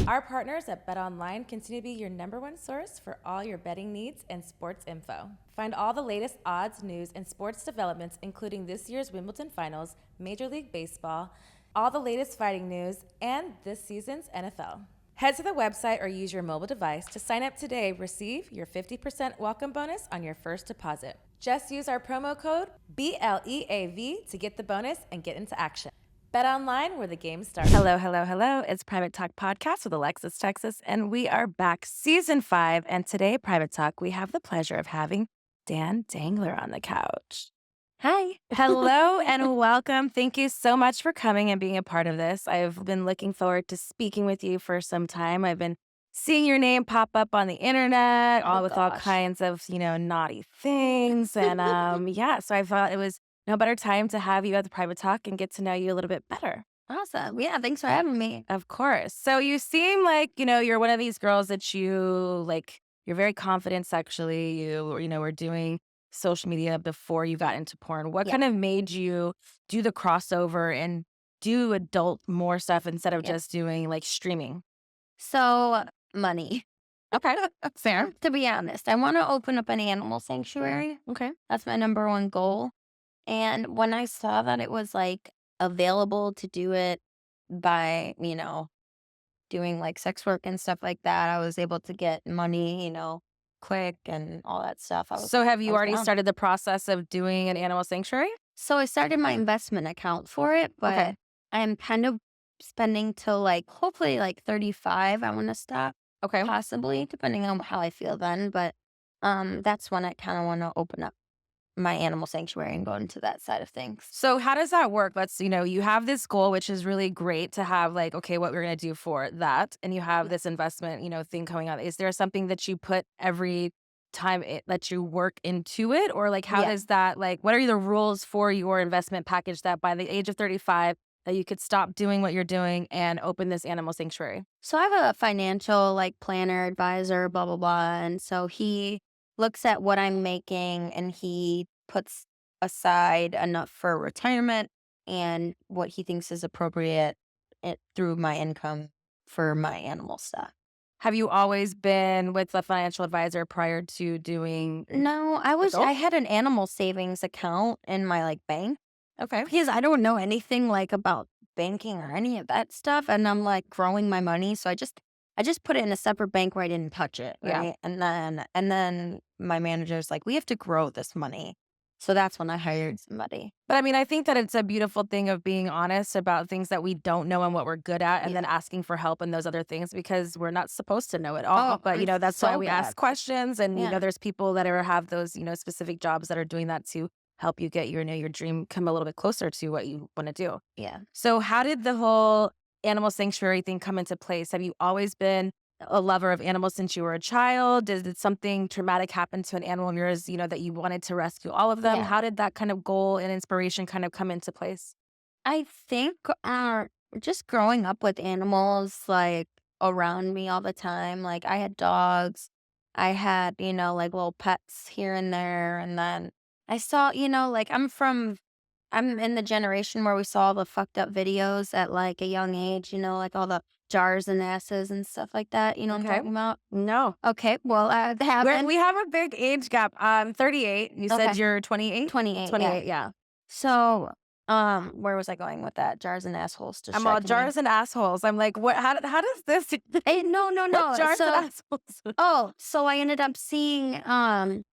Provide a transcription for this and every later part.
Our partners at BetOnline continue to be your #1 source for all your betting needs and sports info. Find all the latest odds, news, and sports developments, including this year's Wimbledon Finals, Major League Baseball, all the latest fighting news, and this season's NFL. Head to the website or use your mobile device to sign up today. Receive your 50% welcome bonus on your first deposit. Just use our promo code BLEAV to get the bonus and get into action. Bet online where the game starts. Hello, hello, hello. It's Private Talk Podcast with Alexis, Texas, and we are back season 5. And today, Private Talk, we have the pleasure of having Dan Dangler on the couch. Hi. Hello and welcome. Thank you so much for coming and being a part of this. I've been looking forward to speaking with you for some time. I've been seeing your name pop up on the internet, all kinds of, naughty things. And so I thought it was no better time to have you at the Private Talk and get to know you a little bit better. Awesome. Yeah, thanks for having me. Of course. So you seem like, you're one of these girls that you're very confident sexually. You were doing social media before you got into porn. What kind of made you do the crossover and do adult more stuff instead of just doing like streaming? So, money. Okay. Fair. To be honest, I want to open up an animal sanctuary. Okay. That's my #1 goal. And when I saw that it was like available to do it by, doing like sex work and stuff like that, I was able to get money, quick and all that stuff. So have you already started the process of doing an animal sanctuary? So I started my investment account for it, but I'm kind of spending till hopefully 35. I want to stop. Okay. Possibly, depending on how I feel then. But that's when I kind of want to open up my animal sanctuary and go into that side of things. So how does that work? You have this goal, which is really great to have what we're going to do for that. And you have this investment, thing coming out. Is there something that you put every time that you work into it? Or how does that, what are the rules for your investment package that by the age of 35, that you could stop doing what you're doing and open this animal sanctuary? So I have a financial planner, advisor, blah, blah, blah. And so he looks at what I'm making and he puts aside enough for retirement and what he thinks is appropriate through my income for my animal stuff. Have you always been with a financial advisor prior to doing? No, I had an animal savings account in my bank. Okay. Because I don't know anything about banking or any of that stuff. And I'm growing my money. So I just put it in a separate bank where I didn't touch it. Right. Yeah. And then my manager's like, we have to grow this money. So that's when I hired somebody. But I think that it's a beautiful thing of being honest about things that we don't know and what we're good at, and then asking for help in those other things, because we're not supposed to know it all. But that's why we ask questions, and there's people that have those specific jobs that are doing that to help you get your dream come a little bit closer to what you want to do. Yeah. So how did the whole animal sanctuary thing come into place? Have you always been a lover of animals since you were a child? Did something traumatic happen to an animal of yours, that you wanted to rescue all of them? Yeah. How did that kind of goal and inspiration kind of come into place? I think just growing up with animals around me all the time. I had dogs. I had, little pets here and there. And then I saw, I'm in the generation where we saw the fucked up videos at a young age, all the jars and asses and stuff like that. You know what I'm talking about? No. Okay. Well, we have a big age gap. 38. You said you're 28? 28. 28, yeah. So, where was I going with that? Jars and assholes. I'm all jars and assholes. I'm like, what? How does this? Hey, no. Jars and assholes. So I ended up seeing how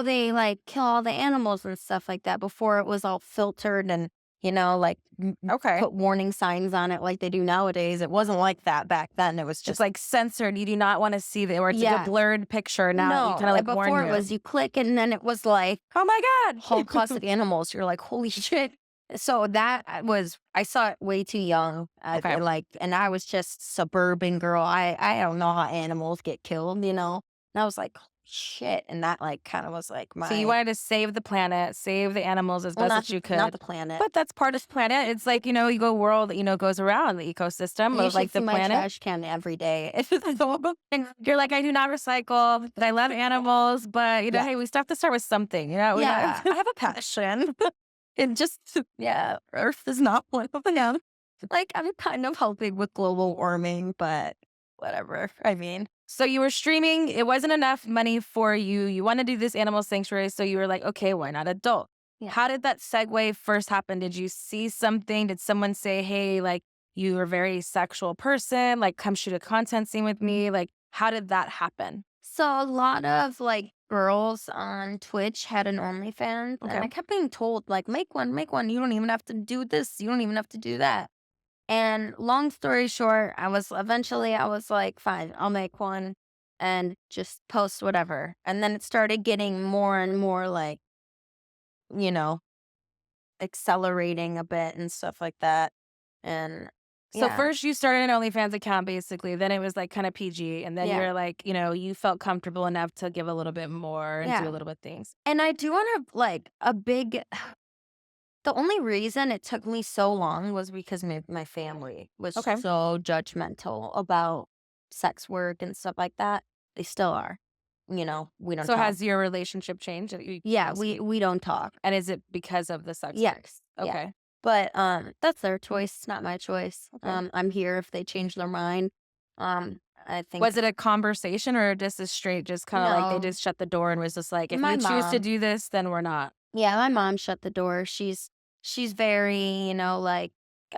they kill all the animals and stuff like that before it was all filtered and put warning signs on it like they do nowadays. It wasn't like that back then. It was just censored. You do not want to see that, or it's a blurred picture. Now you kind of before warn it was you click and then it was oh my God, Holocaust of animals. You're like, holy shit. So that was, I saw it way too young. And I was just suburban girl. I don't know how animals get killed, And I was like, shit. And that kind of was my. So you wanted to save the planet, save the animals as best as you could. Not the planet. But that's part of the planet. It's you go world, goes around the ecosystem of the planet. My trash can every day. You're like, I do not recycle, but I love animals. But hey, we still have to start with something. I have a passion. It just, Earth is not one of them. Like, I'm kind of helping with global warming, but whatever. I mean, So you were streaming, it wasn't enough money for you. You want to do this animal sanctuary, so you were like, okay, why not adult? yeah. How did that segue first happen? Did you see something? Did someone say, hey, like you are a very sexual person, like come shoot a content scene with me? Like, how did that happen? So a lot of like girls on Twitch had an OnlyFans, and Okay. I kept being told, like, make one, make one. You don't even have to do this. You don't even have to do that. And long story short, I was like, fine, I'll make one and just post whatever. And then it started getting more and more like, you know, accelerating a bit and stuff like that. And So yeah, first you started an OnlyFans account basically, then it was like kind of PG, and then yeah, you're like, you felt comfortable enough to give a little bit more and do a yeah. little bit things. And I do want to like a big, the only reason it took me so long was because my family was Okay. so judgmental about sex work and stuff like that. They still are. We don't So talk. has your relationship changed? You Yeah, don't speak. we don't talk. And is it because of the sex work? Yes, yeah. Okay. But, that's their choice, it's not my choice. Okay. I'm here if they change their mind. I think Was it a conversation or just a straight, just kind of like they no, just shut the door and was just like, if my you choose to mom do this, then we're not? yeah, my mom shut the door. She's very, like,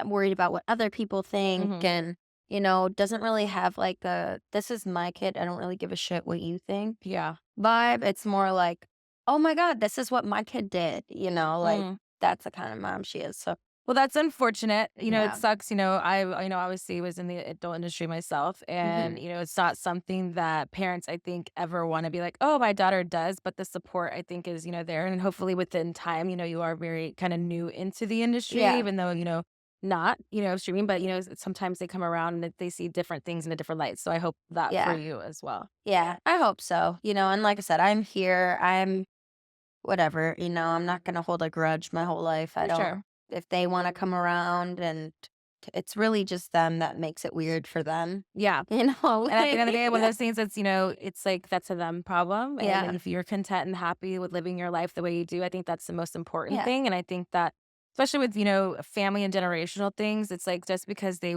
worried about what other people think Hmm. and, doesn't really have, like, a, "This is my kid, I don't really give a shit what you think" Yeah. vibe. It's more like, "Oh my god, this is what my kid did," like, Mm. that's the kind of mom she is, so Well, that's unfortunate. It yeah. sucks. Obviously was in the adult industry myself. And, Mhm. it's not something that parents, I think, ever want to be like, oh, my daughter does. But the support, I think, is, there. And hopefully within time, you are very kind of new into the industry, Yeah. even though, not, streaming, but, sometimes they come around and they see different things in a different light. So I hope that for Yeah. you as well. Yeah, I hope so, and like I said, I'm here, I'm whatever, I'm not gonna hold a grudge my whole life. I For don't sure. if they wanna come around and it's really just them that makes it weird for them, Yeah. And at the end of the day, one of like those things that's, it's like that's a them problem. And Yeah, if you're content and happy with living your life the way you do, I think that's the most important yeah, thing. And I think that, especially with, family and generational things, it's like just because they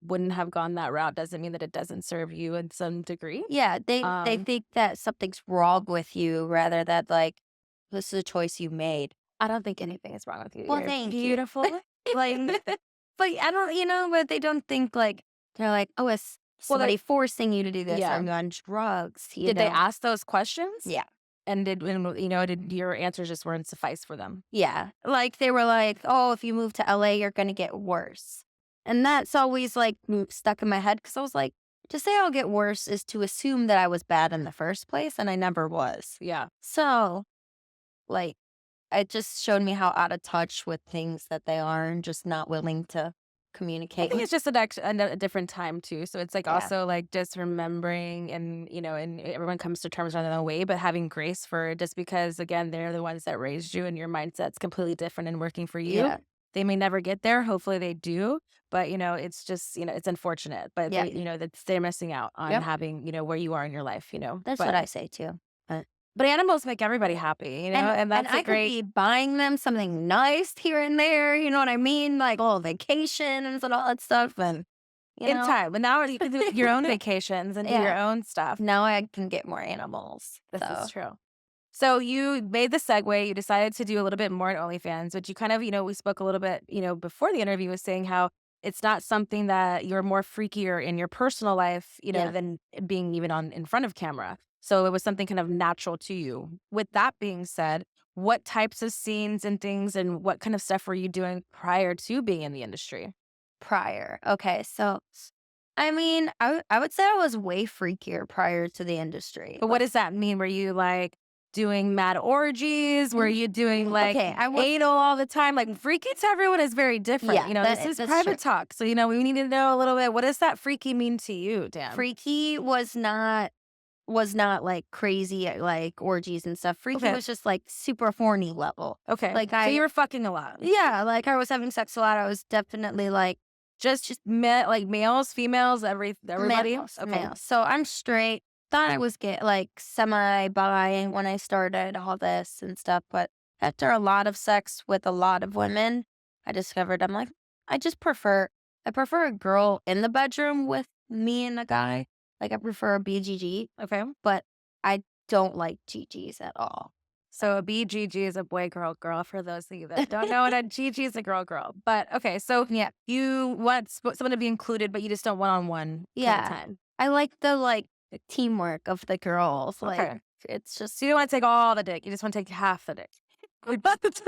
wouldn't have gone that route doesn't mean that it doesn't serve you in some degree. yeah, they Um, think that something's wrong with you rather than, like, this is a choice you made. I don't think anything is wrong with you. Well, You're thank you. beautiful. Like, but I don't but they don't think, like they're like, "Oh, is Well, somebody forcing you to do this? Are yeah. you on drugs?" Did they ask those questions? Yeah. And did your answers just weren't suffice for them? Yeah. Like, they were like, "Oh, if you move to LA, you're gonna get worse." And that's always, like, stuck in my head because I was like, to say I'll get worse is to assume that I was bad in the first place, and I never was. Yeah. So, like, it just showed me how out of touch with things that they are and just not willing to I communicate think with. it's just a different time too. So it's like Yeah. also like just remembering and and everyone comes to terms on their own way, but having grace for it just because again, they're the ones that raised you and your mindset's completely different and working for you. Yeah. They may never get there. Hopefully they do. But it's just, it's unfortunate. But Yeah. they, that they're missing out on Yep. having, where you are in your life. That's what But I say too. But but animals make everybody happy, and and that's a I could great be buying them something nice here and there, you know what I mean? Like, little vacations and all that stuff, and, you in know? time. But now you can do your own vacations and do your Yeah. own stuff. Now I can get more animals, This is so true. So you made the segue, you decided to do a little bit more in OnlyFans, which you kind of, we spoke a little bit, before the interview was saying how it's not something that you're more freakier in your personal life, yeah. than being even on in front of camera. So it was something kind of natural to you. With that being said, what types of scenes and things and what kind of stuff were you doing prior to being in the industry? Prior. Okay, so, I mean, I would say I was way freakier prior to the industry. But what does that mean? Were you like doing mad orgies? Were you doing like Okay, anal all the time? Like freaky to everyone is very different. yeah, This is that's true. private talk. So, we need to know a little bit. What does that freaky mean to you, Dan? Freaky was not, like, crazy, like, orgies and stuff. Freaky Okay. was just, like, super horny level. Okay. Like, So you were fucking a lot. yeah, like, I was having sex a lot. I was definitely, like, Just like males, females, everybody? males, Okay. males. So I'm straight. Thought I was like, semi-bi when I started all this and stuff, but after a lot of sex with a lot of women, I discovered I'm like, I just prefer I prefer a girl in the bedroom with me and a guy. Like, I prefer a BGG, Okay. but I don't like GGs at all. So a BGG is a boy, girl, girl. For those of you that don't know what a GG is, a girl, girl. But okay, so Yeah. you want someone to be included, but you just don't one-on-one kind of Yeah. time. I like the teamwork of the girls. Like, Okay. it's just So you don't want to take all the dick. You just want to take half the dick. it's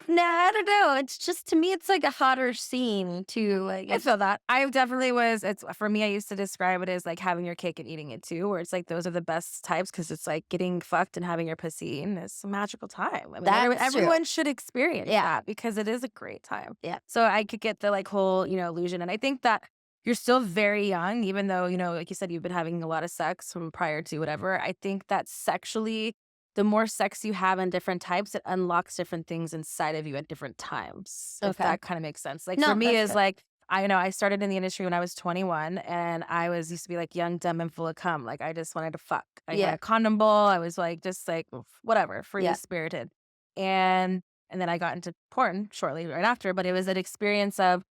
nah, I don't know. It's just to me, it's like a hotter scene too. Like, I feel that. I definitely was. It's for me. I used to describe it as like having your cake and eating it too, where it's like those are the best types because it's like getting fucked and having your pussy eaten is a magical time. I mean, that's true. everyone should experience Yeah. that because it is a great time. Yeah. So I could get the like whole illusion, and I think that you're still very young, even though like you said, you've been having a lot of sex from prior to whatever. I think that sexually, the more sex you have in different types, it unlocks different things inside of you at different times. If Okay. that kind of makes sense. Like No, for me, that's is good. like I started in the industry when I was 21, and I used to be like young, dumb, and full of cum. Like I just wanted to fuck. I had Yeah. a condom ball. I was like just like whatever, free Yeah. spirited, and then I got into porn shortly right after. But it was an experience of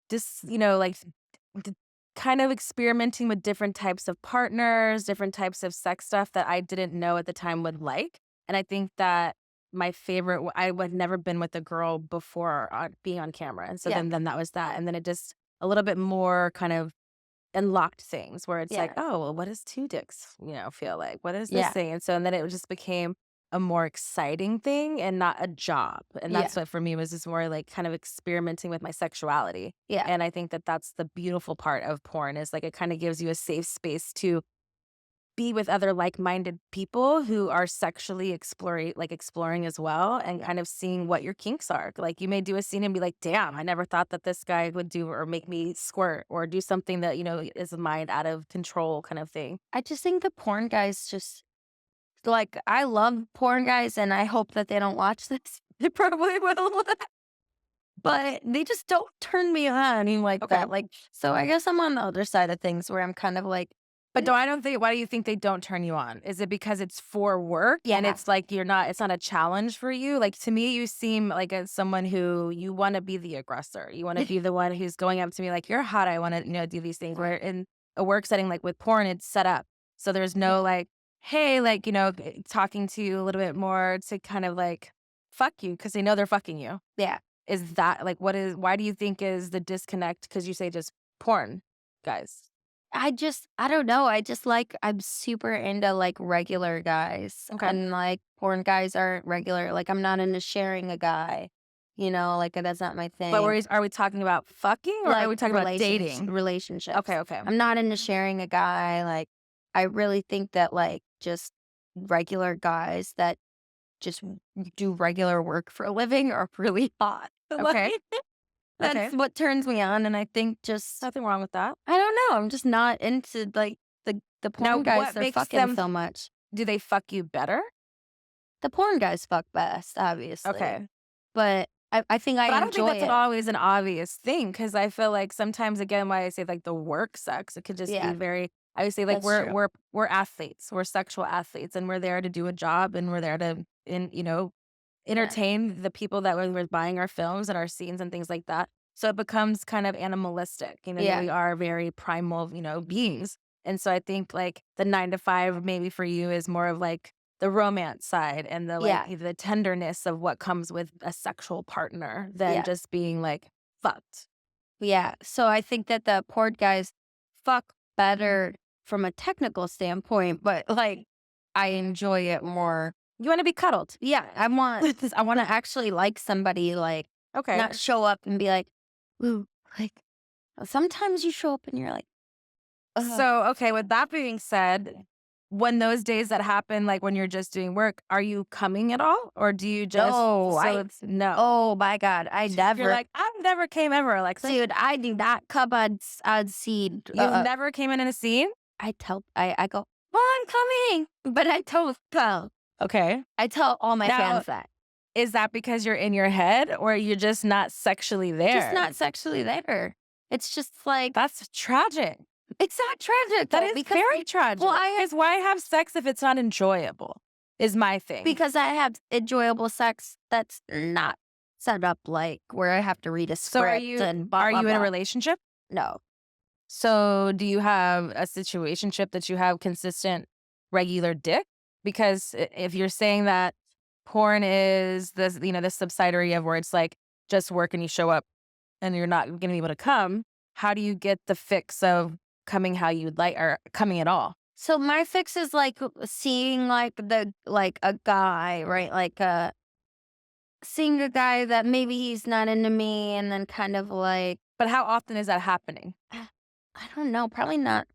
just like d- kind of experimenting with different types of partners, different types of sex stuff that I didn't know at the time would like. And I think that my favorite, I had never been with a girl before being on camera. And so Yeah. then that was that. And then it just a little bit more kind of unlocked things where it's like, Yeah. oh, well, what does two dicks, feel like? What is this Yeah. thing? And then it just became a more exciting thing and not a job. And Yeah. that's what for me was just more like kind of experimenting with my sexuality. Yeah. And I think that that's the beautiful part of porn is like it kind of gives you a safe space to be with other like-minded people who are sexually exploring as well and kind of seeing what your kinks are. Like you may do a scene and be like, damn, I never thought that this guy would do or make me squirt or do something that, is a mind out of control kind of thing. I just think the porn guys just like I love porn guys, and I hope that they don't watch this. They probably will. But they just don't turn me on like Okay. that. Like, so I guess I'm on the other side of things where I'm kind of like, But why do you think they don't turn you on? Is it because it's for work and Yeah. it's like it's not a challenge for you? Like to me, you seem like someone who you want to be the aggressor. You want to be the one who's going up to me like, you're hot. I want to, do these things where in a work setting, like with porn, it's set up. So there's no like, hey, like, talking to you a little bit more to kind of like fuck you because they know they're fucking you. yeah. Is that like, why do you think is the disconnect? Because you say just porn guys. I don't know. I'm super into like regular guys. Okay. And like porn guys aren't regular. Like, I'm not into sharing a guy, like that's not my thing. But are we talking about fucking or like are we talking about dating? Relationships. Okay. I'm not into sharing a guy. Like, I really think that like just regular guys that just do regular work for a living are really hot. Okay. Like, that's Okay. what turns me on. And I think just, Nothing wrong with that. I don't know. I'm just not into like the porn Now, guys what that are makes fucking them- so much. Do they fuck you better? The porn guys fuck best, obviously. Okay. But I think But I don't enjoy think that's it. always an obvious thing because I feel like sometimes, again, why I say like the work sucks, it could just Yeah. be very, I would say like That's we're athletes, we're sexual athletes and we're there to do a job and we're there to, entertain the people that we're buying our films and our scenes and things like that. So it becomes kind of animalistic, Yeah. we are very primal, beings. And so I think like the 9 to 5 maybe for you is more of like the romance side and the Yeah. the tenderness of what comes with a sexual partner than Yeah. just being like fucked. Yeah. So I think that the porn guys fuck better from a technical standpoint, but like I enjoy it more. You want to be cuddled. Yeah, I want to actually like somebody, like Okay. not show up and be like, ooh, like sometimes you show up and you're like, ugh. So, okay, with that being said, when those days that happen, like when you're just doing work, are you coming at all? Or do you just it's no. Oh my God, I never. You're like, I've never came ever, Alexis. Dude, I do not come on scene. You've never came in a scene? I go, well, I'm coming, but I tell Okay. all my Now, fans that. Is that because you're in your head or you're just not sexually there? Just not sexually there. It's just like, That's tragic. it's not tragic. That though, is because, very tragic. Well, why have sex if it's not enjoyable? Is my thing. because I have enjoyable sex that's not set up like where I have to read a So script and blah are blah you in a blah. relationship? No. So do you have a situationship that you have consistent, regular dick? Because if you're saying that porn is this, this subsidiary of where it's like just work and you show up and you're not going to be able to come, how do you get the fix of coming how you'd like or coming at all? So my fix is like seeing like a guy, right? Like seeing a guy that maybe he's not into me and then kind of like But how often is that happening? I don't know, probably not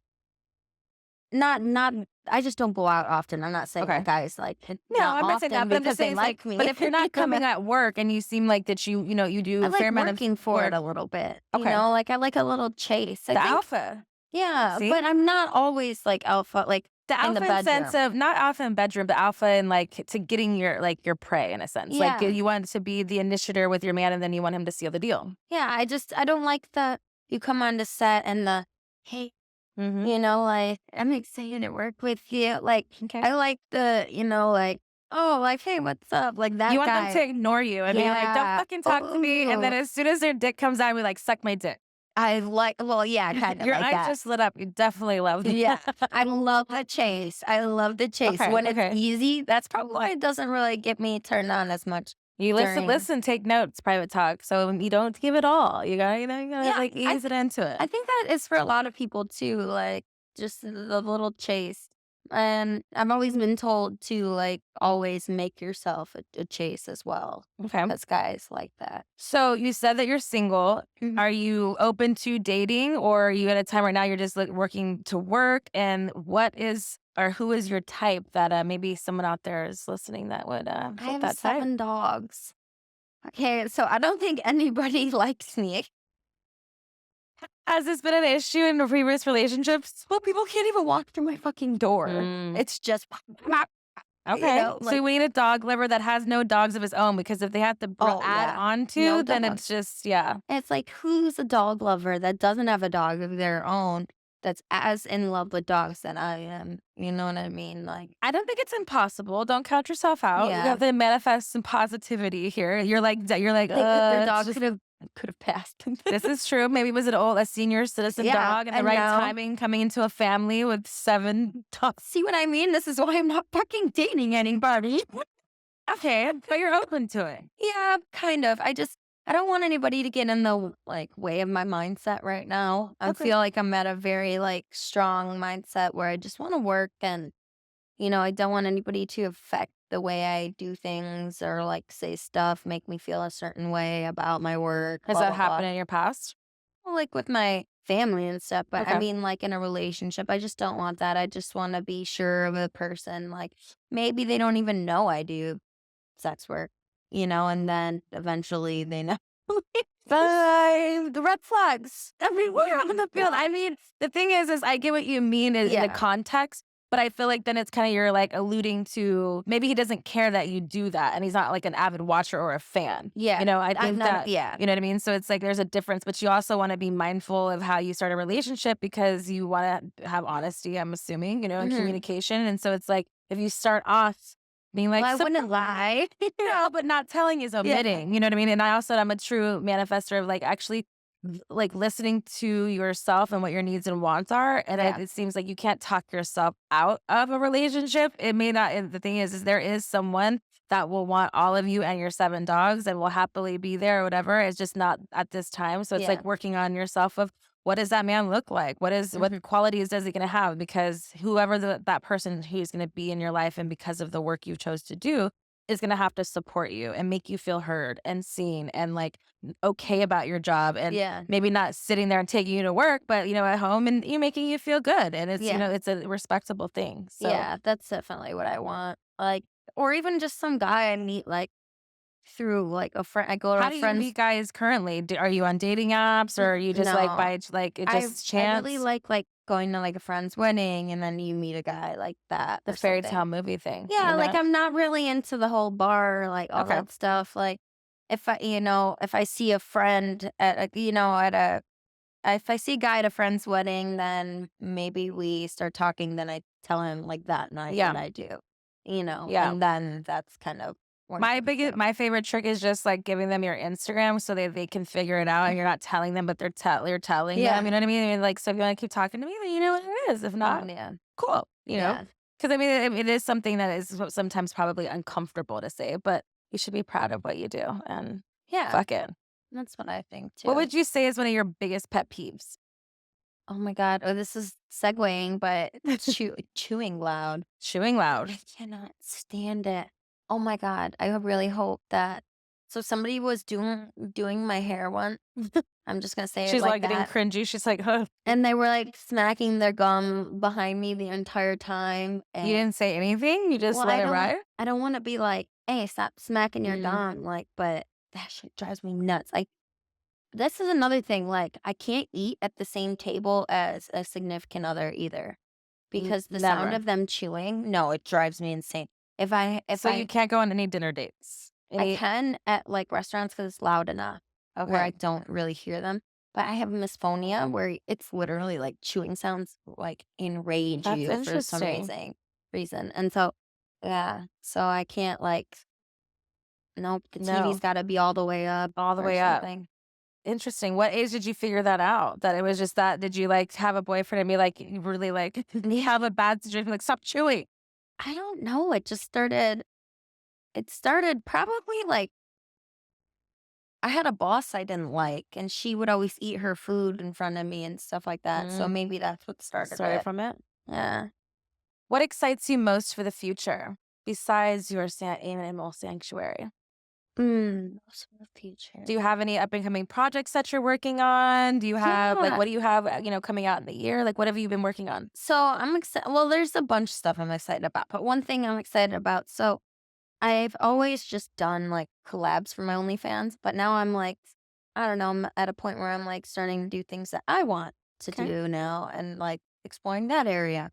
I just don't go out often. I'm not saying Okay. that guys like No, not I'm not saying that, often but I'm just because they saying it's like, like me. but if you're not coming at work and you seem like that you do I a fair like amount of working for it work. a little bit. Okay. Like I like a little chase. I The think alpha. yeah, See? but I'm not always like alpha like The in the alpha in sense bedroom. of not alpha in bedroom, but alpha in like to getting your prey in a sense. Like Yeah. you want to be the initiator with your man and then you want him to seal the deal. Yeah, I don't like the you come on the set and the hey, Mm-hmm. like I'm excited to work with you. Like Okay. I like the, like oh, like hey, what's up? Like You that want them guy. to ignore you and be like, don't Yeah. fucking talk to me. And then Ooh. as soon as their dick comes out, we like, suck my dick. I like well, yeah, kind of Your like eyes that. just lit up. You definitely love me. Yeah. I love the chase. I love the chase. Okay. When it's Okay. easy, that's probably why it doesn't really get me turned on as much You during listen, take notes, private talk. So you don't give it all. You gotta Yeah, like ease it into it. I think that is for a lot of people too, like just the little chase. And I've always been told to like always make yourself a chase as well. Okay. Because guys like that. So you said that you're single. Mhm. Are you open to dating, or are you at a time right now you're just like working to work? And what is or who is your type that maybe someone out there is listening that would I fit have that type? 7 dogs. Okay, so I don't think anybody likes me. Has this been an issue in previous relationships? Well, people can't even walk through my fucking door. Mm, It's just, okay. So like, we need a dog liver that has no dogs of his own because if they have to oh add yeah, on no to, then it's dogs. just yeah. It's like, who's a dog lover that doesn't have a dog of their own that's as in love with dogs that I am? You know what I mean? Like, I don't think it's impossible. Don't count yourself out. You yeah, have to manifest some positivity here. You're like, their it's dog just could have passed. this is true. Maybe it was a senior citizen Yeah, dog and the and right now timing coming into a family with 7 dogs. see what I mean? This is why I'm not fucking dating anybody. Okay, but you're open to it. Yeah, kind of. I don't want anybody to get in the like way of my mindset right now. I Okay. feel like I'm at a very like strong mindset where I just want to work and I don't want anybody to affect the way I do things or like say stuff, make me feel a certain way about my work, Has blah that blah blah. happened in your past? Well, like with my family and stuff, but I Okay. mean like in a relationship, I just don't want that. I just want to be sure of a person. Like maybe they don't even know I do sex work, and then eventually they know. The red flags everywhere on the field. I mean, the thing is I get what you mean in the Yeah. context, but I feel like then it's kind of you're like alluding to maybe he doesn't care that you do that, and he's not like an avid watcher or a fan. Yeah. I I'm think not that yeah. you know what I mean. So it's like there's a difference, but you also want to be mindful of how you start a relationship because you want to have honesty. I'm assuming, and Mhm. communication, and so it's like if you start off being like, Well, I wouldn't lie. no, but not telling is Yeah. omitting. You know what I mean? And I also I'm a true manifester of like actually like listening to yourself and what your needs and wants are. And Yeah. it seems like you can't talk yourself out of a relationship. It may not. And the thing is there is someone that will want all of you and your 7 dogs and will happily be there or whatever. It's just not at this time. So it's Yeah. like working on yourself of what does that man look like? What Mhm. qualities is he going to have? Because whoever that person who's going to be in your life and because of the work you chose to do is going to have to support you and make you feel heard and seen and like okay about your job and Yeah. maybe not sitting there and taking you to work, but at home and you making you feel good and it's Yeah. it's a respectable thing. So Yeah, that's definitely what I want. Like or even just some guy I meet like through like a friend I go to how a do you friend's meet guys currently? Are you on dating apps or are you just like no. by like it I just I really chance? like going to like a friend's wedding and then you meet a guy like that The or fairy something. tale movie thing, Yeah, like I'm not really into the whole bar, like all Okay. that stuff. Like if I see a friend at a, at a, if I see a guy at a friend's wedding, then maybe we start talking. Then I tell him like that night Yeah. what I do, Yeah. and then that's kind of when it comes to My favorite trick is just like giving them your Instagram so they can figure it out and you're not telling them, but you're telling them. yeah. You know what I mean? And like, so if you want to keep talking to me, then you know what it is. If not, Yeah. cool. You know, Yeah. because I mean, it is something that is sometimes probably uncomfortable to say, but you should be proud of what you do and Yeah. fuck it. That's what I think What too. would you say is one of your biggest pet peeves? Oh my god. Oh, this is segueing, but chewing loud. Chewing loud. I cannot stand it. Oh my god. I really hope that so somebody was doing my hair once. I'm just gonna say it She's like like getting that. cringy. She's like, huh. And they were like smacking their gum behind me the entire time. You And didn't say anything. You just well, let it ride. I don't want to be like, hey, stop smacking your Mm, gum. Like, but that shit drives me nuts. Like, this is another thing. Like, I can't eat at the same table as a significant other either because the sound never. of them chewing, no, it drives me insane. If So you can't go on any dinner dates. I Any can at like restaurants because it's loud enough where I okay. don't really hear them. But I have misophonia where it's literally like chewing sounds like enrage That's you for some interesting. reason. And so yeah, so I can't like nope, the TV's No, got to be all the way up all the or way up. something. Interesting. What age did you figure that out? That it was just that? Did you like have a boyfriend and be like you really like Yeah, have a bad situation? Like stop chewing. I don't know. It started probably like I had a boss I didn't like, and she would always eat her food in front of me and stuff like that. So Mm, maybe that's what started started it. from it. Yeah. What excites you most for the future besides your animal sanctuary? What's in the Do future? you have any up and coming projects that you're working on? Do you have like Yeah. what do you have coming out in the year? Like what have you been working on? So I'm excited. Well, there's a bunch of stuff I'm excited about, but one thing I'm excited about. So I've always just done like collabs for my OnlyFans, but now I'm like, I don't know, I'm at a point where I'm like starting to do things that I want to Okay. do now and like exploring that area.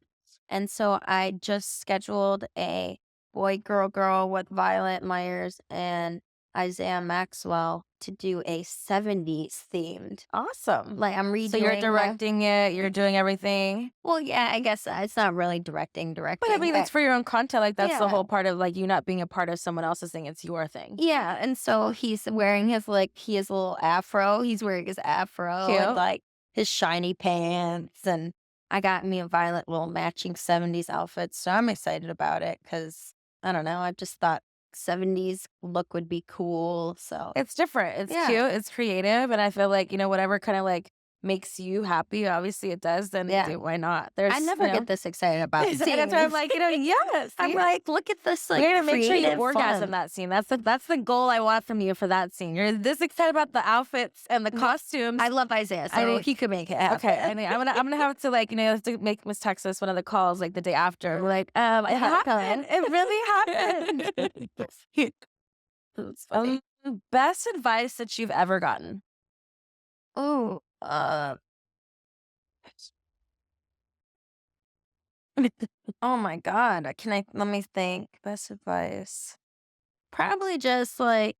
And so I just scheduled a boy, girl with Violet Myers and Isaiah Maxwell to do a 70s themed. Awesome. Like I'm So you're redoing my, directing it, you're doing everything. well, yeah, I guess it's not really But I directing, mean, it's but for your own content. Like that's the yeah. whole part of like you not being a part of someone else's thing. It's your thing. Yeah, and so he's wearing his like he has a little afro. He's wearing his afro and Cute. like his shiny pants, and I got me and Violet little matching 70s outfits. So I'm excited about it because I don't know. I just thought 70s look would be cool. So It's different. It's yeah, cute. It's creative. And I feel like, whatever kind of like makes you happy, obviously it does, then yeah. do why not? I There's, never get this excited about and that's why I'm scenes. like, yes. I'm See? like, look at this like You're gonna make sure you creative orgasm fun. that scene. That's the goal I want from you for that scene. You're this excited about the outfits and the costumes. I love Isaiah, I so need he could make it happen. okay. I'm gonna have to like have to make Miss Texas one of the calls like the day after. We're like, it happened. It really happened. It's funny. Best advice that you've ever gotten. Oh, oh my God. Let me think. Best advice. Probably just like,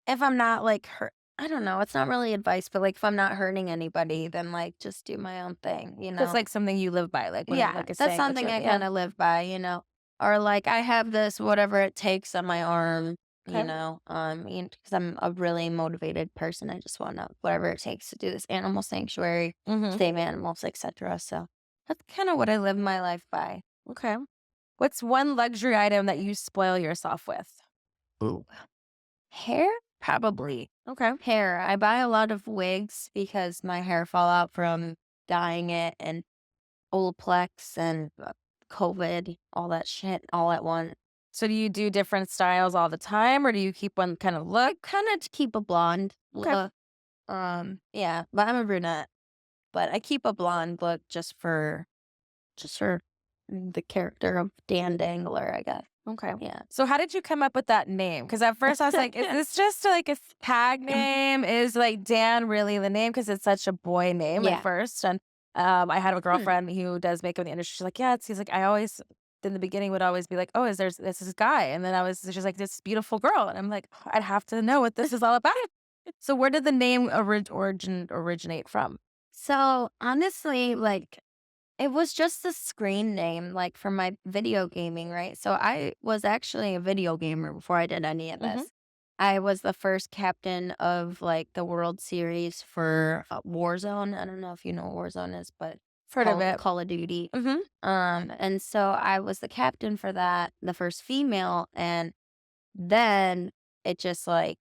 if I'm not like hurt, I don't know. It's not really advice, but like if I'm not hurting anybody, then like just do my own thing, you That's know? like something you live by, like when Yeah, like a that's saying that something you're I yeah. kind of live by, Or like I have this whatever it takes on my arm, Okay. because I'm a really motivated person. I just want to whatever it takes to do this animal sanctuary, Mm-hmm. save animals, etc. So that's kind of what I live my life by. Okay. What's one luxury item that you spoil yourself with? Ooh. Hair, probably. Okay. Hair. I buy a lot of wigs because my hair fall out from dyeing it and Olaplex and COVID, all that shit all at once. So do you do different styles all the time, or do you keep one kind of look? Kind of keep a blonde Okay. look. Yeah, but I'm a brunette. But I keep a blonde look just for the character of Dan Dangler, I guess. Okay. Yeah. So how did you come up with that name? Because at first I was like, is this just like a tag name? Is like Dan really the name? Because it's such a boy name Yeah. at first. And I had a girlfriend who does makeup in the industry. She's like, yeah, he's like, I always in the beginning would always be like, oh, this is guy? And then she's like, this beautiful girl. And I'm like, I'd have to know what this is all about. So where did the name originate from? So honestly, like It was just the screen name, like, for my video gaming, right? So I was actually a video gamer before I did any of Mhm. this. I was the first captain of, like, the World Series for, Warzone. I don't know if you know what Warzone is, but Heard of it. Call of Duty. Mhm. And so I was the captain for that, the first female, and then it just, like,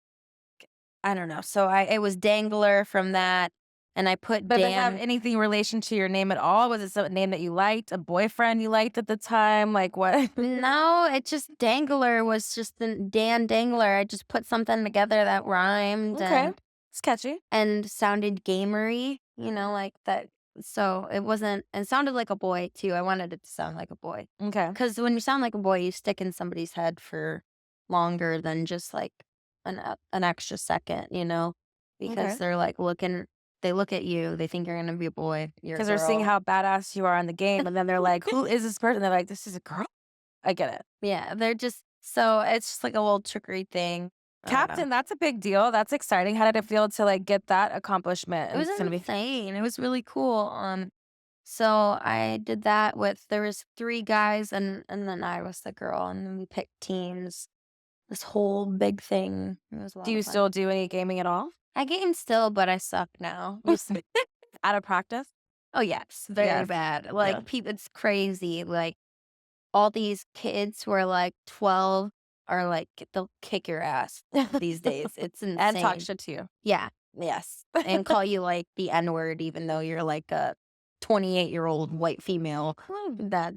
I don't know. So it was Dangler from that, and I put But does it have Dan. anything relation to your name at all? Was it some name that you liked, a boyfriend you liked at the time? Like, what? No, it just Dangler was just the Dan Dangler. I just put something together that rhymed Okay. It's catchy. and sounded gamery, like that. So it wasn't, and sounded like a boy too. I wanted it to sound like a boy. Okay. Because when you sound like a boy, you stick in somebody's head for longer than just like an extra second, because Okay. they're like they look at you, they think you're going to be a boy, you're a Because they're seeing girl. how badass you are in the game, and then they're like, "Who is this person?" They're like, "This is a girl." I get it. Yeah, they're just, so it's just like a little trickery thing. I don't know. Captain, that's a big deal. That's exciting. How did it feel to like get that accomplishment? It And was it's gonna be insane. It was really cool. So I did that with, there was 3 guys and then I was the girl, and then we picked teams. This whole big thing. It was a do lot of you fun. still do any gaming at all? I game still, but I suck now. You s- out of practice? Oh yes, very Yes. bad. Yeah. Like people, it's crazy. Like all these kids who are like 12 are like, they'll kick your ass these days. It's And talk insane. shit to you. Yeah. Yes. And call you like the N word, even though you're like a 28-year-old white female. That,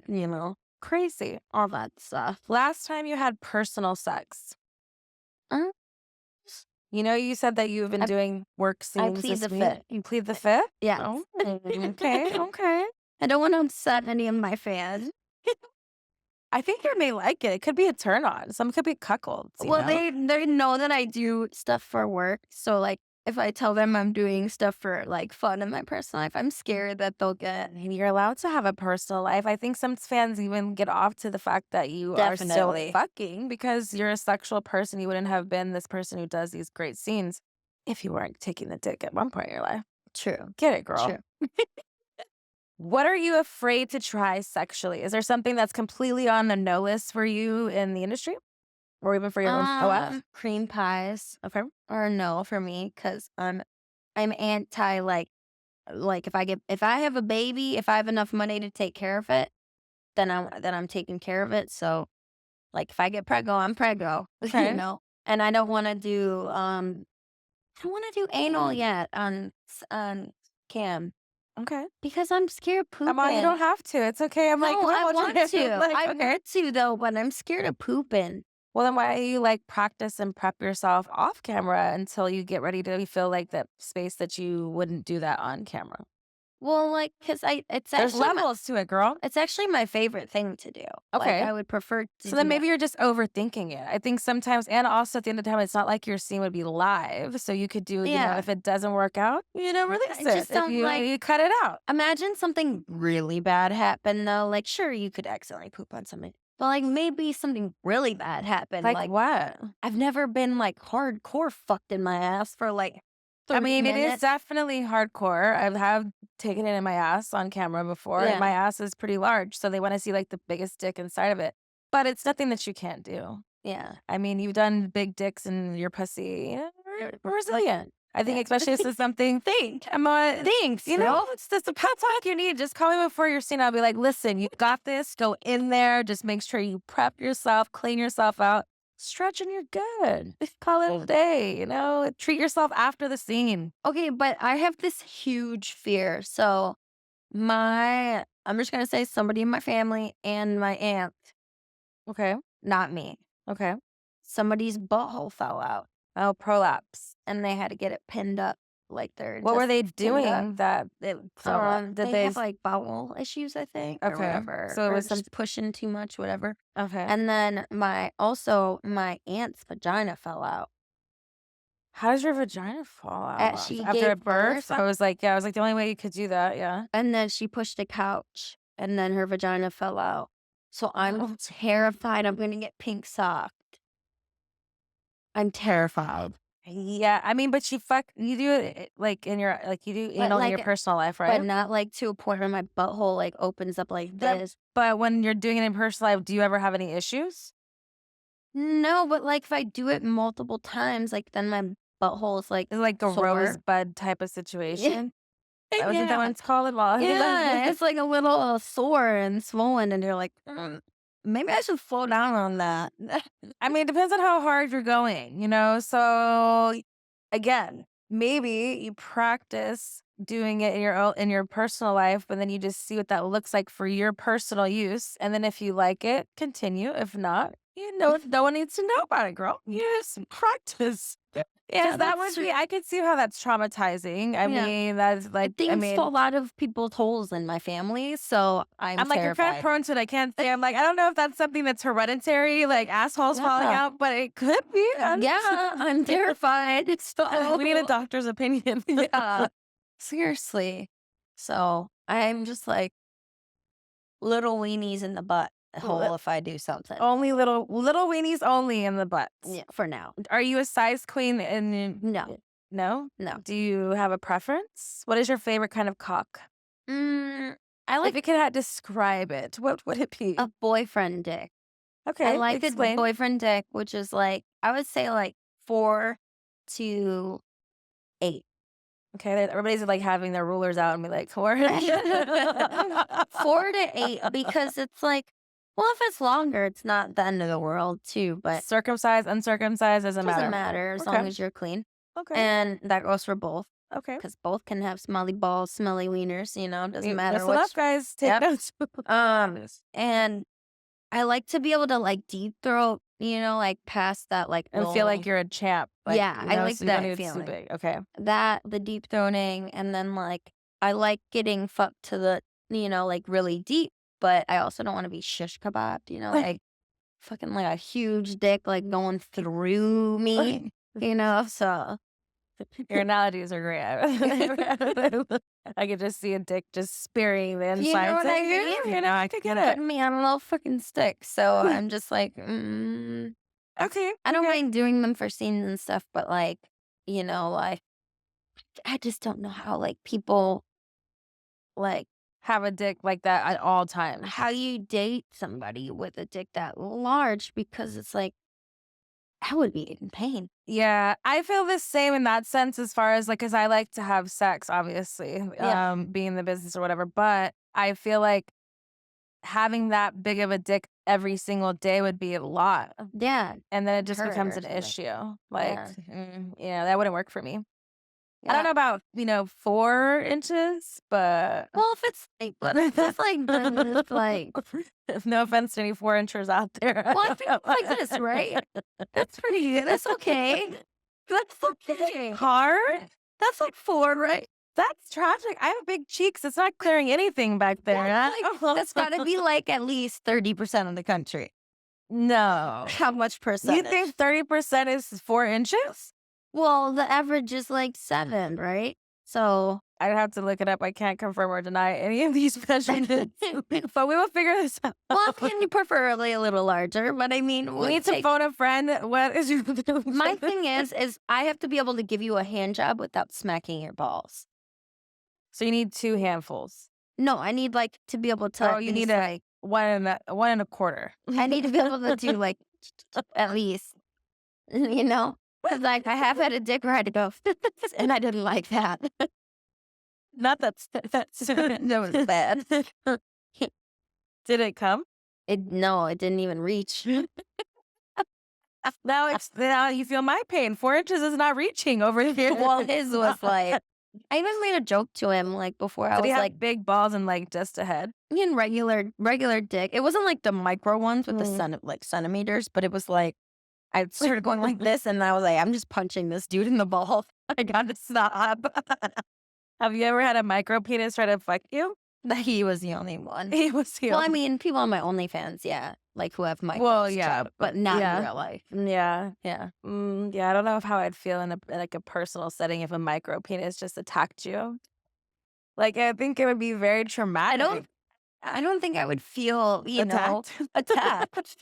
Crazy. all that stuff. Last time you had personal sex. Uh, You know, you said that you've been I, doing work I scenes plead this the week. fifth. You plead the fifth? Yes. Oh, okay, okay. I don't want to upset any of my fans. I think they may like it. It could be a turn on. Some could be cuckolds, you Well, know? they know that I do stuff for work. So like if I tell them I'm doing stuff for like fun in my personal life, I'm scared that they'll get. I mean, you're allowed to have a personal life. I think some fans even get off to the fact that you are still Definitely. fucking because you're a sexual person. You wouldn't have been this person who does these great scenes if you weren't taking the dick at one point in your life. True. Get it, girl. True. What are you afraid to try sexually? Is there something that's completely on the no list for you in the industry or even for your own OF? Cream pies Okay. are a no for me because I'm anti like if I have a baby, if I have enough money to take care of it, then I'm taking care of it. So like if I get preggo, I'm preggo, Okay. And I don't want to do anal yet on cam Okay. because I'm scared of Come on, you don't pooping. have to. It's okay. I'm like, No, we're I watching want it. to. Like, I okay. want to though, but I'm scared of pooping. Well, then why don't you like practice and prep yourself off camera until you get ready to feel like that space that you wouldn't do that on camera? Well, like, cause There's levels to it, girl. it's actually my favorite thing to do. Like, Okay. I would prefer to So then do maybe that. you're just overthinking it. I think sometimes, and also at the end of the time, it's not like your scene would be live. So you could do, Yeah. if it doesn't work out, release I it. just don't You cut it out. imagine something really bad happen though. Like, sure, you could accidentally poop on something, but like maybe something really bad happened. Like Like, what? I've never been like hardcore fucked in my ass for like I 30 mean, it is minutes. definitely hardcore. I have taken it in my ass on camera before, and my Yeah. ass is pretty large, so they want to see like the biggest dick inside of it. But it's nothing that you can't do. Yeah. I mean, you've done big dicks in your pussy. You're resilient. I think, Yeah. especially if this is something. I'm on. Thanks, It's just a pep talk you need. Just call me before your scene. I'll be like, listen, you got this. Go in there. Just make sure you prep yourself, clean yourself out. Stretch and you're good. Call it a day, Treat yourself after the scene. Okay, but I have this huge fear. So I'm just gonna say somebody in my family and my aunt, Okay. not me. Okay. Somebody's butthole fell out Oh, prolapse. and they had to get it pinned up, like their What were they intestines pinned up. doing that it fell up? Did They they? have like bowel issues, I think, or Okay. whatever. So it Or was just pushing too much, whatever. Okay. And then my aunt's vagina fell out. How does your vagina fall out? She After gave a birth? birth, I was like, the only way you could do that, yeah. and then she pushed a couch, and then her vagina fell out. So I'm Oh. terrified I'm gonna get pink socked. I'm terrified. Yeah, I mean, but you do it like in your like you do But anal in your like, personal life, but right? not like to a point where my butthole like opens up like But this. but when you're doing it in personal life, do you ever have any issues? No, but like if I do it multiple times, like then my butthole is like It's like a sore. rosebud type of situation. Isn't that what Yeah. it's called? Well, Yeah, it's like a little sore and swollen, and you're like, maybe I should slow down on that. I mean, it depends on how hard you're going, you know? So again, maybe you practice doing it in your personal life, but then you just see what that looks like for your personal use. And then if you like it, continue. If not, you know, no one needs to know about it, girl. You just practice. Yeah, Because that that's would be, I could see how that's traumatizing. I yeah. mean, that's I like, think I it's a mean, lot of people's holes in my family, so I'm I'm like, you're kind of terrified. prone to it. I can't say. I'm like, I don't know if that's something that's hereditary, like assholes falling Yeah. out, but it could be. Yeah, I'm terrified. We need a doctor's opinion. Yeah, seriously. So I'm just like little weenies in the butt hole if I do something. Only little weenies only in the butt. Yeah, for now. Are you a size queen? And No, no. no. Do you have a preference? What is your favorite kind of cock? Mm, I If like you could describe it, what would it be? a boyfriend dick. I Okay, like a explain. boyfriend dick, which is like I would say like 4 to 8. Okay, everybody's like having their rulers out and be like, 4. 4 to 8 because it's like, well, if it's longer, it's not the end of the world too, but Circumcised, uncircumcised, doesn't doesn't matter. matter as Okay, long as you're clean. okay, And that goes for both okay. because both can have smelly balls, smelly wieners, doesn't matter Listen up, which. guys. Take Yep. notes. And I like to be able to like deep throat, like past that like And feel like little, you're a champ. Like, yeah, I like so you don't that need it too feeling. big. Okay. That, the deep throating, and then like I like getting fucked to the, like really deep, but I also don't want to be shish kebabbed, like fucking like a huge dick like going through me, so Your analogies are great. I could just see a dick just spearing the you know insides. what I mean? I could get it. Putting me on a little fucking stick. So I'm just like, Okay. I don't okay. mind doing them for scenes and stuff, but like, like I just don't know how like people like Have a dick like that at all times. how you date somebody with a dick that large because it's like I would be in pain. Yeah, I feel the same in that sense as far as like, because I like to have sex, obviously, Yeah. being in the business or whatever. But I feel like having that big of a dick every single day would be a lot. Yeah. And then it just Hurt becomes or an something. issue. Like, Yeah. that wouldn't work for me. I don't Yeah. know about, 4 inches, but Well, if it's like, but if it's like, then it's like, no offense to any 4 inchers out there. well, I feel like this, right? That's pretty good. That's okay. That's okay. Hard? That's like 4, right? That's tragic. I have big cheeks. It's not clearing anything back there. That's got to be like at least 30% of the country. No. How much You percentage? think 30% is 4 inches? Well, the average is like 7, right? So I'd have to look it up. I can't confirm or deny any of these measurements. But we will figure this out. well, I mean, preferably a little larger, but I mean, We need to phone a friend. What is your my thing is I have to be able to give you a hand job without smacking your balls. So you need 2 handfuls. No, I need like to be able to. Oh, you need a 1 1/4. I need to be able to do like at least, Because like I have had a dick where I had to go, and I didn't like that. Not that's That was bad. Did it come? No, it didn't even reach. Now you feel my pain. 4 inches is not reaching over here. Well, his was like. I even made a joke to him like before. I Did was he have like, big balls and like just a head? in regular dick. It wasn't like the micro ones with the centimeters, but it was like I started going like this, and I was like, I'm just punching this dude in the balls. I gotta stop. Have you ever had a micro penis try to fuck you? He was the only one. He was the Well, I only- mean, people on my OnlyFans, yeah, like who have micros. Well, yeah, but not yeah. in real life. Yeah. Yeah. Yeah, I don't know how I'd feel in a personal setting if a micro penis just attacked you. Like, I think it would be very traumatic. I don't think I would feel, Attacked? attacked.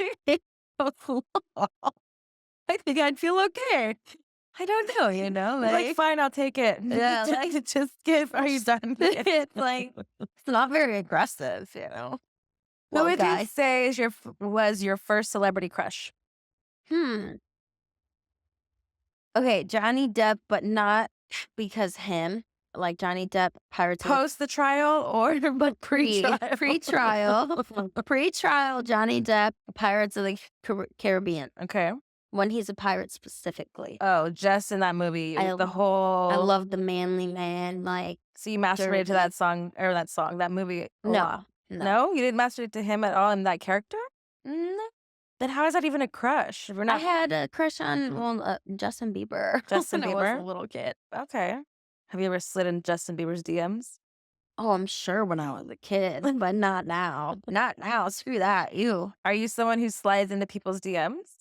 I think I'd feel okay. I don't know, like fine, I'll take it. Yeah, like Just give. Are you done? it's like it's not very aggressive, Who Well, would you guy. say was your first celebrity crush? Hmm. Okay, Johnny Depp, but not because him. Like Johnny Depp, Pirates of the Post the trial or but pre-trial? pre-trial Johnny Depp, Pirates of the Caribbean. Okay. When he's a pirate specifically. Oh, just in that movie, I the whole. I love the manly man. Like So you masturbated to that song or that movie a lot? no. No, you didn't masturbate to him at all in that character. No. Then how is that even a crush? If we're I not had a crush on Justin Bieber. Justin when I was Bieber? a little kid. Okay. Have you ever slid in Justin Bieber's DMs? Oh, I'm sure when I was a kid, but not now. Not now. Screw that. Ew. Are you someone who slides into people's DMs?